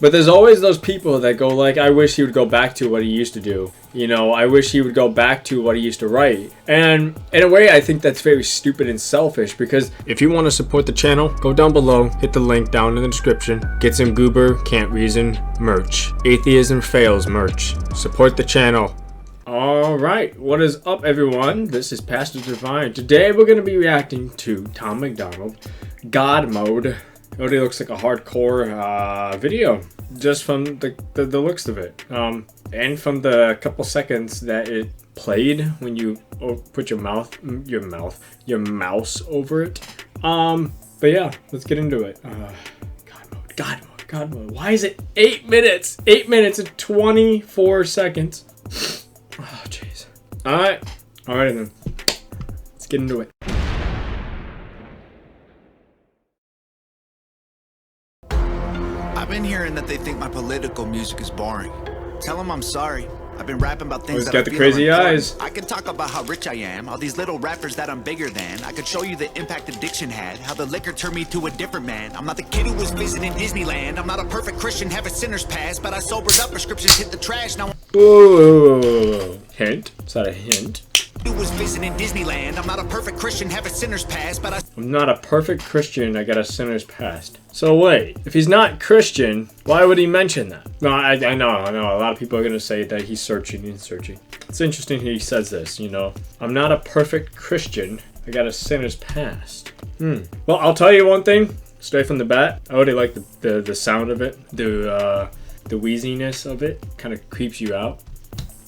But there's always those people that go like, I wish he would go back to what he used to do. You know, I wish he would go back to what he used to write. And in a way, I think that's very stupid and selfish, because if you want to support the channel, go down below, hit the link down in the description, get some Goober Can't Reason merch. Atheism Fails merch. Support the channel. Alright, what is up everyone? This is Pastor Divine. Today we're going to be reacting to Tom MacDonald, God Mode. It already looks like a hardcore video, just from the looks of it. And from the couple seconds that it played when you put your mouse over it. But yeah, let's get into it. God mode. Why is it 8 minutes? 8 minutes and 24 seconds. Oh, jeez. Alright. Alright then. Let's get into it. I've been hearing that they think my political music is boring. Tell them I'm sorry. I've been rapping about things that got the crazy eyes. I can talk about how rich I am, all these little rappers that I'm bigger than. I could show you the impact addiction had, how the liquor turned me to a different man. I'm not the kid who was visiting Disneyland. I'm not a perfect Christian, have a sinner's past, but I sobered up, prescriptions hit the trash. Now Ooh, hint. Is that a hint? Who was visiting Disneyland. I'm not a perfect Christian, have a sinner's past, but I'm not a perfect Christian, I got a sinner's past. So wait, if he's not Christian, why would he mention that? No, I know, a lot of people are gonna say that he's searching. It's interesting he says this, you know. I'm not a perfect Christian, I got a sinner's past. Well, I'll tell you one thing, straight from the bat. I already like the sound of it, the wheeziness of it, kind of creeps you out.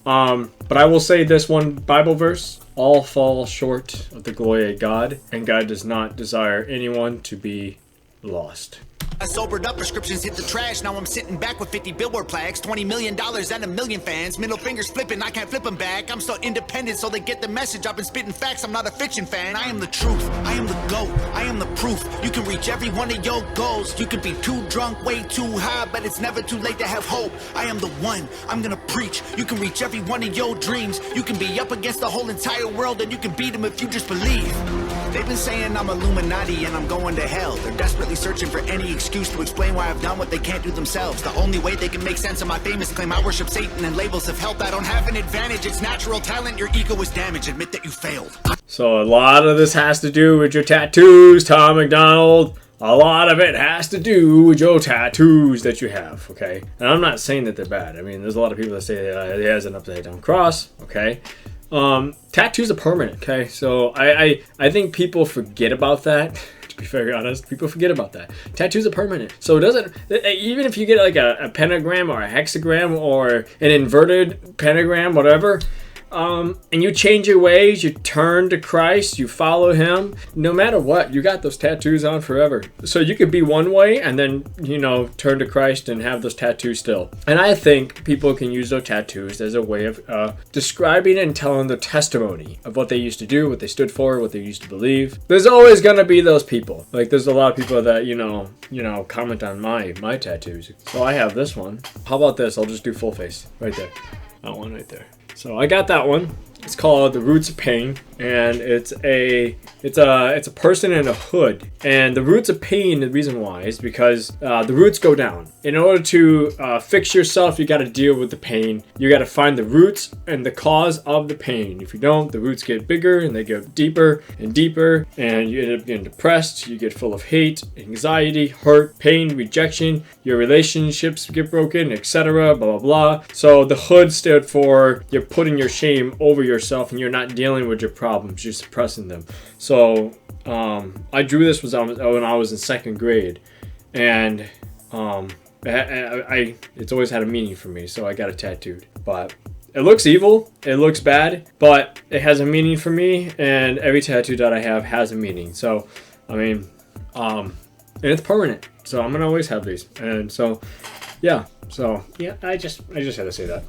But I will say this one Bible verse: all fall short of the glory of God, and God does not desire anyone to be lost. I sobered up, prescriptions hit the trash. Now I'm sitting back with 50 billboard plaques, $20 million and a million fans. Middle fingers flipping, I can't flip them back. I'm so independent, so they get the message. I've been spitting facts, I'm not a fiction fan. I am the truth, I am the GOAT, I am the proof. You can reach every one of your goals. You can be too drunk, way too high, but it's never too late to have hope. I am the one, I'm gonna preach. You can reach every one of your dreams. You can be up against the whole entire world, and you can beat them if you just believe. They've been saying I'm Illuminati and I'm going to hell. They're desperately searching for any excuse to explain why I've done what they can't do themselves. The only way they can make sense of my famous claim I worship Satan and labels have helped. I don't have an advantage, it's natural talent. Your ego is damaged, admit that you failed. So a lot of this has to do with your tattoos, Tom MacDonald. A lot of it has to do with your tattoos that you have, okay? And I'm not saying that they're bad. I mean, there's a lot of people that say he has an upside down cross, okay? Tattoos are permanent, okay? So I think people forget about that. To be very honest, people forget about that. Tattoos are permanent. So it doesn't, even if you get like a pentagram or a hexagram or an inverted pentagram, whatever, and you change your ways, you turn to Christ, you follow him, no matter what, you got those tattoos on forever. So you could be one way and then, you know, turn to Christ and have those tattoos still. And I think people can use those tattoos as a way of describing and telling the testimony of what they used to do, what they stood for, what they used to believe. There's always gonna be those people. Like there's a lot of people that, you know, comment on my tattoos. So I have this one. How about this? I'll just do full face right there. That one right there. So I got that one. It's called The Roots of Pain, and it's a person in a hood. And the roots of pain, the reason why is because the roots go down. In order to fix yourself, you got to deal with the pain. You got to find the roots and the cause of the pain. If you don't, the roots get bigger and they get deeper and deeper, and you end up getting depressed. You get full of hate, anxiety, hurt, pain, rejection. Your relationships get broken, etc. Blah blah blah. So the hood stood for you're putting your shame over yourself and you're not dealing with your problems, you're suppressing them. So I drew this when I was in second grade, and it's always had a meaning for me, so I got it tattooed. But it looks evil, it looks bad, but it has a meaning for me, and every tattoo that I have has a meaning. So I mean, and it's permanent, so I'm gonna always have these. And so yeah, I just had to say that.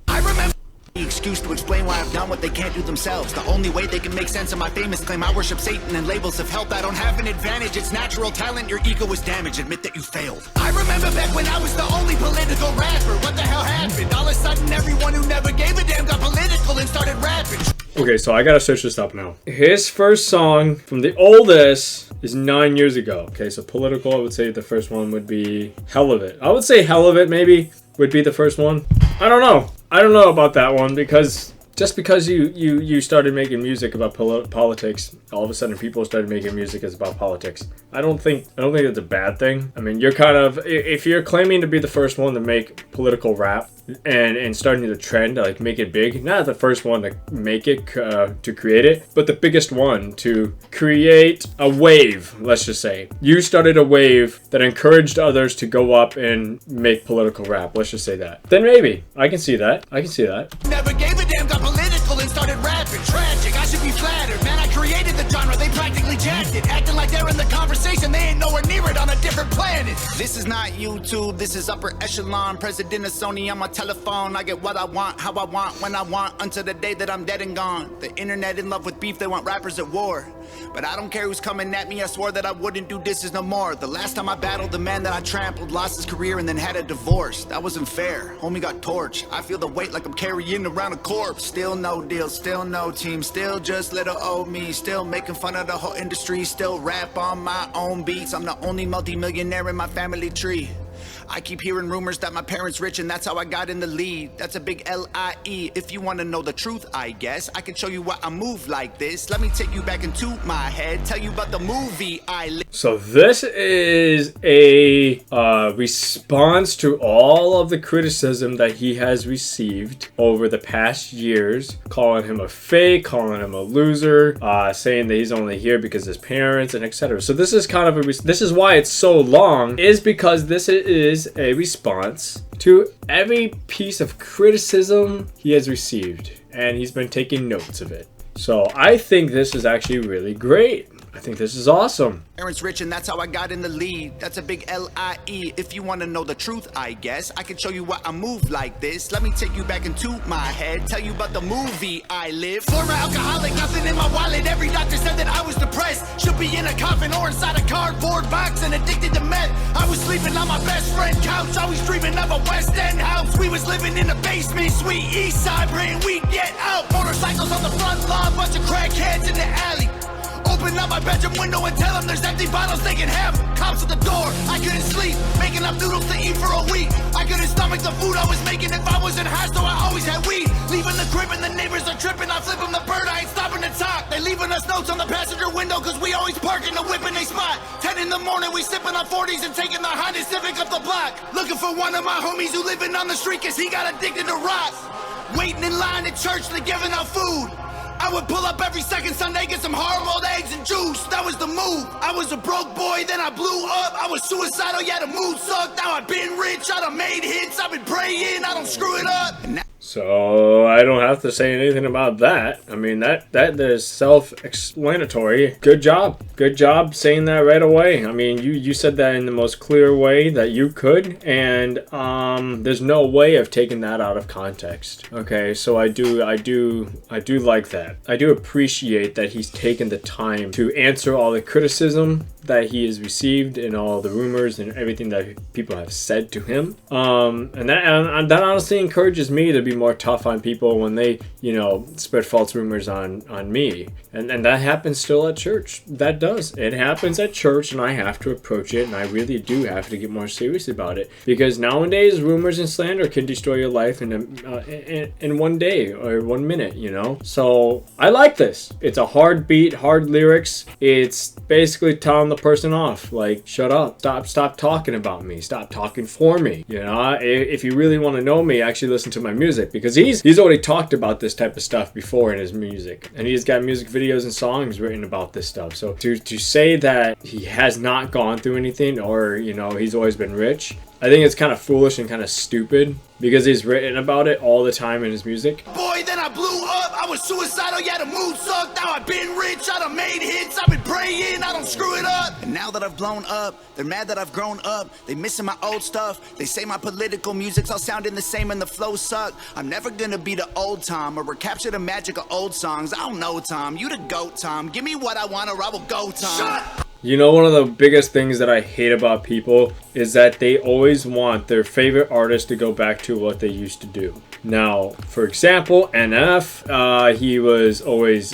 I remember the excuse to explain why I've done what they can't do themselves. The only way they can make sense of my famous claim I worship Satan and labels have helped. I don't have an advantage, it's natural talent. Your ego is damaged, admit that you failed. I remember back when I was the only political rapper. What the hell happened? All of a sudden everyone who never gave a damn got political and started rapping. Okay, so I gotta search this up now. His first song from the oldest is 9 years ago. Okay, so political, I would say the first one would be Hell of It. I would say Hell of It maybe would be the first one. I don't know. I don't know about that one, because just because you started making music about politics, all of a sudden people started making music as about politics. I don't think it's a bad thing. I mean, you're kind of, if you're claiming to be the first one to make political rap and starting the trend, like make it big, not the first one to make it, to create it, but the biggest one to create a wave, let's just say. You started a wave that encouraged others to go up and make political rap, let's just say that. Then maybe, I can see that. I can see that. Never gave a damn, got political and started rapping. Tragic, I should be flattered. Man, I created the genre, they practically jacked it. Acting like they're in the conversation, they ain't nowhere near it, on a different planet. This is not YouTube, this is upper echelon. President of Sony on my telephone. I get what I want, how I want, when I want, until the day that I'm dead and gone. The internet in love with beef, they want rappers at war. But I don't care who's coming at me, I swore that I wouldn't do disses no more. The last time I battled, the man that I trampled lost his career and then had a divorce. That wasn't fair, homie got torched. I feel the weight like I'm carrying around a corpse. Still no deal, still no team, still just little old me. Still making fun of the whole industry, still rap on my own beats. I'm the only multi-millionaire in my family tree. I keep hearing rumors that my parents rich and that's how I got in the lead. That's a big L-I-E. If you want to know the truth, I guess I can show you why I move like this. Let me take you back into my head, tell you about the movie I live. So this is a response to all of the criticism that he has received over the past years, calling him a fake, calling him a loser, saying that he's only here because of his parents, and etc. So this is kind of this is why it's so long, is because this is a response to every piece of criticism he has received, and he's been taking notes of it. So I think this is actually really great. I think this is awesome. Parents rich and that's how I got in the lead. That's a big L-I-E. If you want to know the truth, I guess I can show you why I move like this. Let me take you back into my head, tell you about the movie I live. Former alcoholic, nothing in my wallet. Every doctor said that I was depressed. Should be in a coffin or inside a cardboard box and addicted to meth. I was sleeping on my best friend couch, always dreaming of a West End house. We was living in a basement, sweet east side, praying we'd get out. Motorcycles on the front lawn, bunch of crackheads in the alley. Open up my bedroom window and tell them there's empty bottles they can have. Cops at the door, I couldn't sleep, making up noodles to eat for a week. I couldn't stomach the food I was making if I wasn't high, so I always had weed. Leaving the crib and the neighbors are tripping, I flip them the bird, I ain't stopping to talk. They leaving us notes on the passenger window cause we always park in the whip in they spot. 10 in the morning, we sipping on 40s and taking the Honda Civic up the block. Looking for one of my homies who living on the street cause he got addicted to rock. Waiting in line at church, they giving out food. I would pull up every second Sunday, get some hard-boiled eggs and juice. That was the move. I was a broke boy, then I blew up. I was suicidal, yeah, the mood sucked. Now I've been rich, I done made hits. I've been praying, I don't screw it up. So I don't have to say anything about that. I mean, that is self-explanatory. Good job saying that right away. I mean, you said that in the most clear way that you could, and there's no way of taking that out of context. Okay, so I do like that. I do appreciate that he's taken the time to answer all the criticism that he has received and all the rumors and everything that people have said to him. And that honestly encourages me to be more tough on people when they, spread false rumors on me. And that happens still at church. That does. It happens at church, and I have to approach it, and I really do have to get more serious about it. Because nowadays, rumors and slander can destroy your life in one day or 1 minute, So I like this. It's a hard beat, hard lyrics. It's basically telling the person off, like, shut up, stop talking about me, stop talking for me. If you really want to know me, actually listen to my music, because he's already talked about this type of stuff before in his music, and he's got music videos and songs written about this stuff. So to say that he has not gone through anything, or he's always been rich, I think it's kind of foolish and kind of stupid, because he's written about it all the time in his music. Boy, then I blew up, I was suicidal, yeah, the mood sucked. Now I've been rich, I done made hits, I've been praying, I don't screw it up. And now that I've blown up, they're mad that I've grown up. They missing my old stuff. They say my political music's all sounding the same and the flow suck. I'm never gonna be the old Tom or recapture the magic of old songs. I don't know, Tom, you the GOAT, Tom. Give me what I want or I will go, Tom. Shut You know, one of the biggest things that I hate about people is that they always want their favorite artist to go back to what they used to do. Now, for example, NF, he was always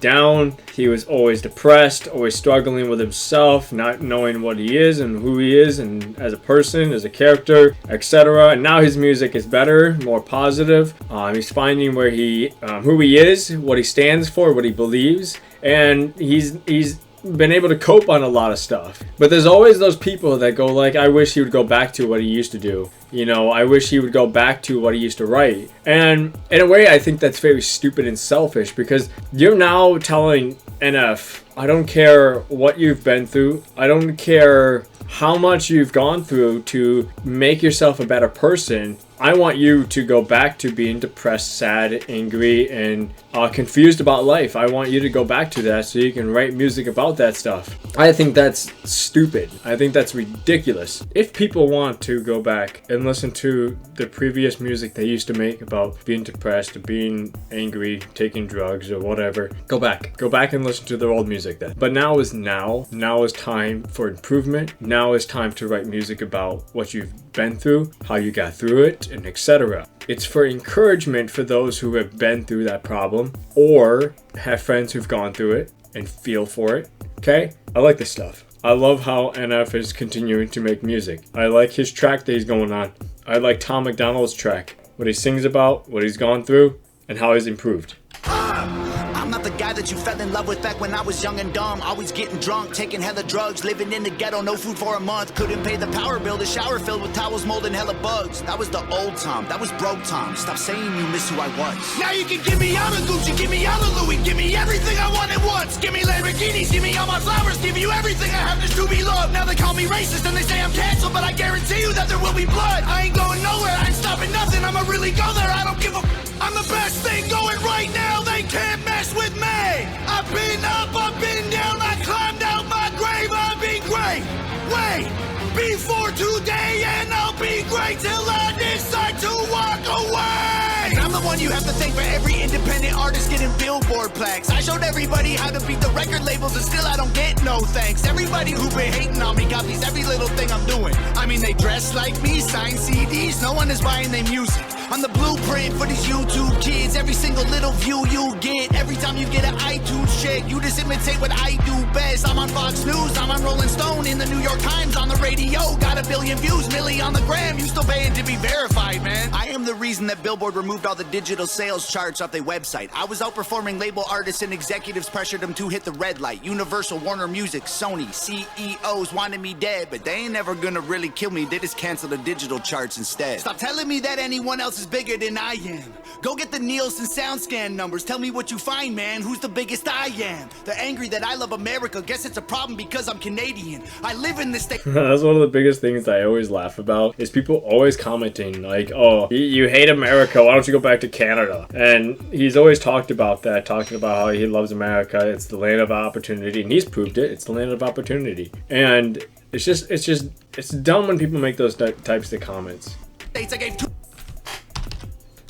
down, he was always depressed, always struggling with himself, not knowing what he is and who he is and as a person, as a character, etc. And now his music is better, more positive. He's finding where who he is, what he stands for, what he believes, and he's been able to cope on a lot of stuff. But there's always those people that go like, I wish he would go back to what he used to do. You know, I wish he would go back to what he used to write. And in a way, I think that's very stupid and selfish, because you're now telling NF, I don't care what you've been through. I don't care how much you've gone through to make yourself a better person. I want you to go back to being depressed, sad, angry, and confused about life. I want you to go back to that so you can write music about that stuff. I think that's stupid. I think that's ridiculous. If people want to go back and listen to the previous music they used to make about being depressed, being angry, taking drugs, or whatever, go back. Go back and listen to their old music then. But now is now. Now is time for improvement. Now is time to write music about what you've been through, how you got through it, and etc. It's for encouragement for those who have been through that problem or have friends who've gone through it and feel for it. Okay? I like this stuff. I love how NF is continuing to make music. I like his track that he's going on. I like Tom MacDonald's track. What he sings about, what he's gone through, and how he's improved. I'm not the guy that you fell in love with back when I was young and dumb. Always getting drunk, taking hella drugs, living in the ghetto, no food for a month. Couldn't pay the power bill, the shower filled with towels, mold, and hella bugs. That was the old Tom, that was broke Tom. Stop saying you miss who I was. Now you can give me all the Gucci, give me all the Louis, give me everything I wanted once. Give me Lamborghinis, give me all my flowers, give you everything I have just to be loved. Now they call me racist and they say I'm canceled, but I guarantee you that there will be blood. I ain't going nowhere, I ain't stopping nothing, I'ma really go there, I don't give a I'm the best thing going right now, they can't mess with me. I've been up, I've been down, I climbed out my grave, I've been great. Wait, before today, and I'll be great till I decide to walk away. I'm the one you have to thank for every independent artist getting Billboard plaques. I showed everybody how to beat the record labels and still I don't get no thanks. Everybody who been hating on me copies every little thing I'm doing. I mean, they dress like me, sign CDs, no one is buying their music. I'm the blueprint for these YouTube kids. Every single little view you get, every time you get an iTunes check, you just imitate what I do best. I'm on Fox News, I'm on Rolling Stone, in the New York Times, on the radio. Got 1 billion views, Millie on the gram. You still paying to be verified, man. I am the reason that Billboard removed all the digital sales charts off their website. I was outperforming label artists and executives pressured them to hit the red light. Universal, Warner Music, Sony, CEOs wanted me dead, but they ain't never gonna really kill me. They just cancel the digital charts instead. Stop telling me that anyone else is bigger than I am. Go get the Nielsen SoundScan numbers. Tell me what you find, man. Who's the biggest I am? They're angry that I love America. Guess it's a problem because I'm Canadian. I live in this state. That's one of the biggest things I always laugh about is people always commenting like, oh, you hate America, why don't you go back to Canada? And he's always talked about that, talking about how he loves America. It's the land of opportunity, and he's proved it. It's the land of opportunity. And it's dumb when people make those types of comments.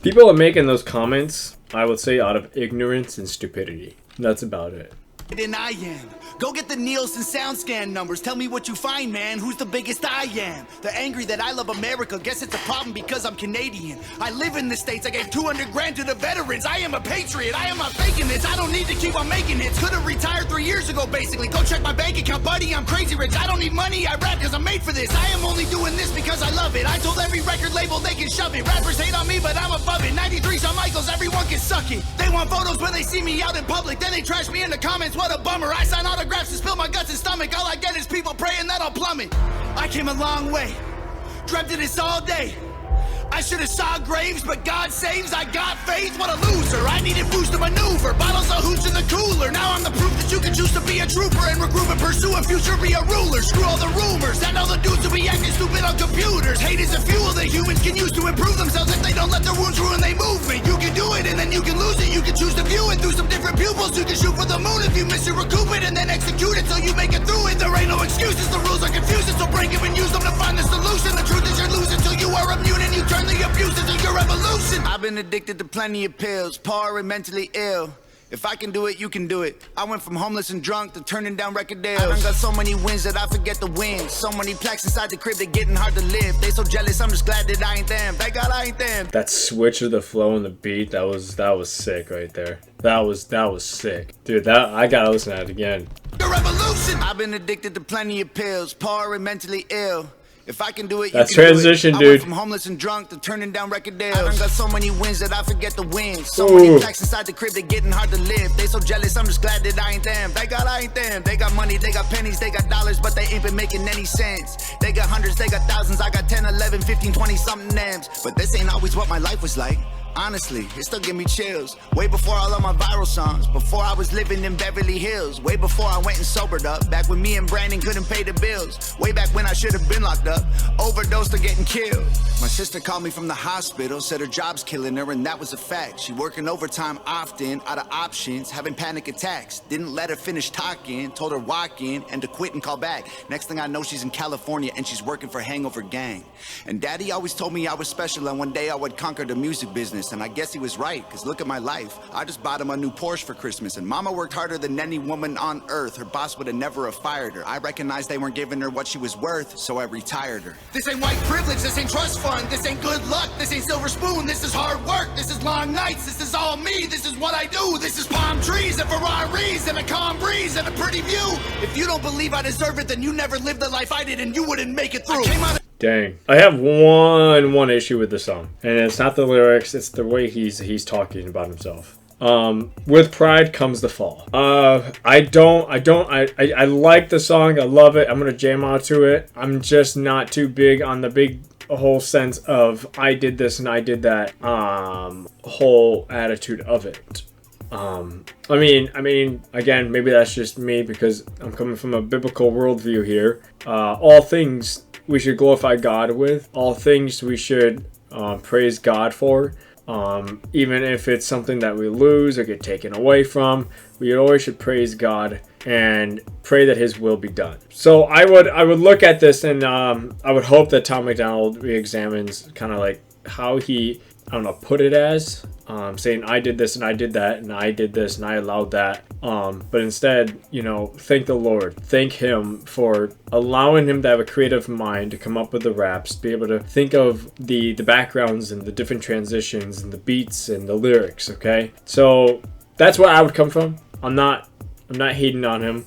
People are making those comments, I would say, out of ignorance and stupidity. That's about it. Than I am. Go get the Nielsen SoundScan numbers. Tell me what you find, man. Who's the biggest I am? They're angry that I love America. Guess it's a problem because I'm Canadian. I live in the States. I gave 200 grand to the veterans. I am a patriot. I am not faking this. I don't need to keep on making hits. Could have retired 3 years ago, basically. Go check my bank account, buddy. I'm crazy rich. I don't need money. I rap because I'm made for this. I am only doing this because I love it. I told every record label they can shove it. Rappers hate on me, but I'm above it. 93 Shawn Michaels, everyone can suck it. They want photos when they see me out in public. Then they trash me in the comments. What a bummer. I sign autographs and spill my guts and stomach. All I get is people praying that I'll plummet. I came a long way. Dreamt of this all day. I should have saw graves, but God saves. I got faith. What a loser. I needed boost to maneuver. Bottles of hooch in the cooler. Now I'm the proof that you can choose to be a trooper and regroup and pursue a future, be a ruler. Screw all the rumors and all the dudes who be acting stupid on computers. Hate is a fuel that humans can use to improve themselves if they don't let their wounds ruin their movement. You can do it and then you can lose it. You can choose to view it through some different pupils. You can shoot for the moon if you miss it, recoup it, and then execute it till you make it through it. There ain't no excuses. The rules are confusing, so break them and use them to find the solution. The truth is you're losing till you are immune and you turn the abuse into your evolution. I've been addicted to plenty of pills, poor and mentally ill. If I can do it, you can do it. I went from homeless and drunk to turning down record deals. I done got so many wins that I forget the win. So many plaques inside the crib, they getting hard to live. They so jealous, I'm just glad that I ain't them. Thank God I ain't them. That switch of the flow and the beat, that was sick right there. That was sick. Dude, I gotta listen to that again. The revolution. I've been addicted to plenty of pills, poor and mentally ill. If I can do it, that's you can transition, do it. dude. I went from homeless and drunk to turning down record deals. I done got so many wins that I forget the wins. So many plaques inside the crib, they getting hard to live. They so jealous, I'm just glad that I ain't them. Thank God I ain't them. They got money, they got pennies, they got dollars, but they ain't been making any sense. They got hundreds, they got thousands. I got 10, 11, 15, 20 something names. But this ain't always what my life was like. Honestly, it still give me chills. Way before all of my viral songs, before I was living in Beverly Hills, way before I went and sobered up, back when me and Brandon couldn't pay the bills, way back when I should have been locked up, overdosed or getting killed. My sister called me from the hospital, said her job's killing her, and that was a fact. She working overtime often, out of options, having panic attacks. Didn't let her finish talking, told her walk in and to quit and call back. Next thing I know, she's in California and she's working for Hangover Gang. And Daddy always told me I was special and one day I would conquer the music business. And I guess he was right, cause look at my life. I just bought him a new Porsche for Christmas, and Mama worked harder than any woman on earth. Her boss would have never have fired her. I recognized they weren't giving her what she was worth, so I retired her. This ain't white privilege, this ain't trust fund, this ain't good luck, this ain't silver spoon, this is hard work, this is long nights, this is all me, this is what I do, this is palm trees and Ferraris and a calm breeze and a pretty view. If you don't believe I deserve it, then you never lived the life I did and you wouldn't make it through. Dang. I have one issue with the song, and it's not the lyrics, it's the way he's talking about himself. With pride comes the fall. I like the song, I love it, I'm gonna jam out to it. I'm just not too big on the big whole sense of I did this and I did that, whole attitude of it. I mean, again, maybe that's just me because I'm coming from a biblical worldview here. All things we should glorify God with. All things we should praise God for. Even if it's something that we lose or get taken away from, we always should praise God and pray that His will be done. So I would look at this and I would hope that Tom MacDonald re-examines kind of like how he, I don't know, put it as saying I did this and I did that and I did this and I allowed that. But instead, you know, thank the Lord. Thank Him for allowing him to have a creative mind to come up with the raps, be able to think of the backgrounds and the different transitions and the beats and the lyrics, okay? So that's where I would come from. I'm not hating on him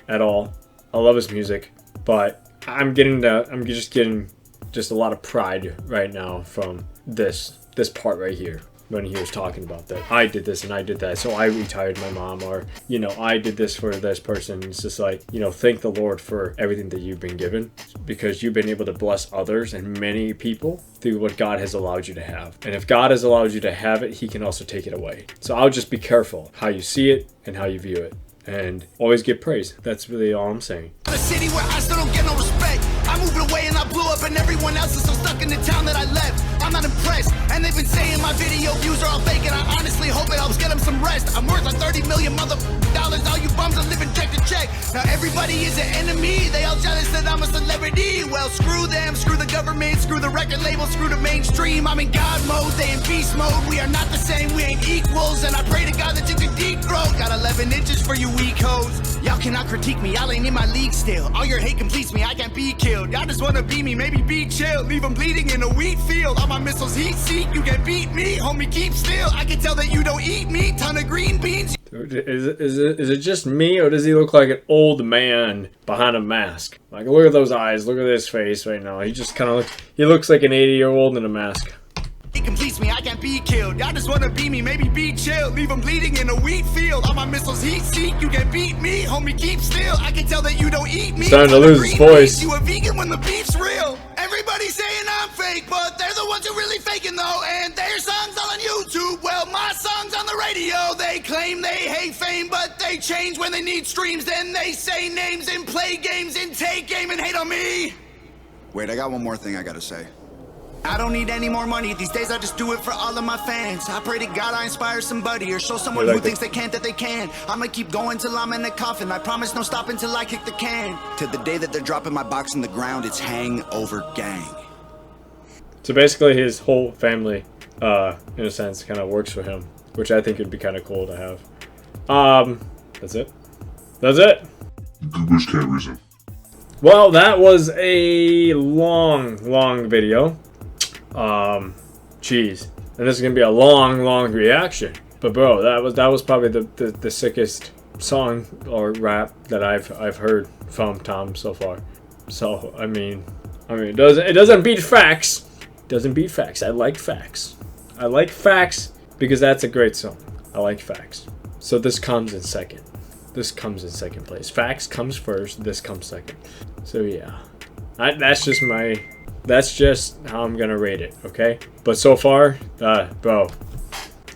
at all. I love his music, but I'm just getting a lot of pride right now from this part right here. When he was talking about that, I did this and I did that, so I retired my mom, or, you know, I did this for this person. It's just like, you know, thank the Lord for everything that you've been given, because you've been able to bless others and many people through what God has allowed you to have. And if God has allowed you to have it, He can also take it away. So I'll just be careful how you see it and how you view it, and always give praise. That's really all I'm saying. A city where I still don't get no respect. I moved away and I blew up, and everyone else is so stuck in the town that I left. I'm not impressed, and they've been saying my video views are all fake, and I honestly hope it helps get them some rest. I'm worth like 30 million dollars. All you bums are living check to check. Now everybody is an enemy. They all jealous that I'm a celebrity. Well, screw them, screw the government, screw the record label, screw the mainstream. I'm in God mode, they in beast mode. We are not the same, we ain't equals, and I pray to God that you can deep throat. Got 11 inches for you weak hoes. Y'all cannot critique me, y'all ain't in my league still. All your hate completes me, I can't be killed. Y'all just wanna be me, maybe be chill. Leave them bleeding in a wheat field. All my missiles heat seek, you can beat me. Homie, keep still, I can tell that you don't eat me. Ton of green beans. Is it just me, or does he look like an old man behind a mask? Like, look at those eyes, look at his face right now. He just kind of looks like an 80-year-old in a mask. It completes me, I can't be killed. Y'all just wanna be me, maybe be chill. Leave them bleeding in a wheat field. All my missiles heat seek, you can beat me. Homie, keep still, I can tell that you don't eat me. Starting to lose his voice. You a vegan when the beef's real. Everybody's saying I'm fake, but they're the ones who really faking though. And their songs all on YouTube, well, my songs on the radio. They claim they hate fame, but they change when they need streams. Then they say names and play games and take aim and hate on me. Wait, I got one more thing I gotta say. I don't need any more money. These days I just do it for all of my fans. I pray to God I inspire somebody, or show someone who thinks they can't that they can. I'ma keep going till I'm in the coffin. I promise no stopping till I kick the can. To the day that they're dropping my box in the ground, it's Hangover Gang. So basically his whole family, in a sense, kind of works for him, which I think would be kind of cool to have. That's it. That's it. Googlers can't reason. Well, that was a long video. Jeez. And this is gonna be a long reaction. But bro, that was probably the sickest song or rap that I've heard from Tom so far. So I mean it doesn't beat facts. It doesn't beat facts. I like facts. I like facts because that's a great song. I like facts. So this comes in second. This comes in second place. Facts comes first. This comes second. So yeah, that's just how I'm gonna rate it. Okay. But so far, bro,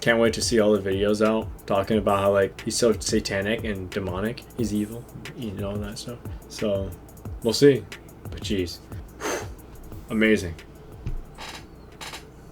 can't wait to see all the videos out talking about how like he's so satanic and demonic. He's evil, you know, that stuff. So we'll see. But geez, amazing.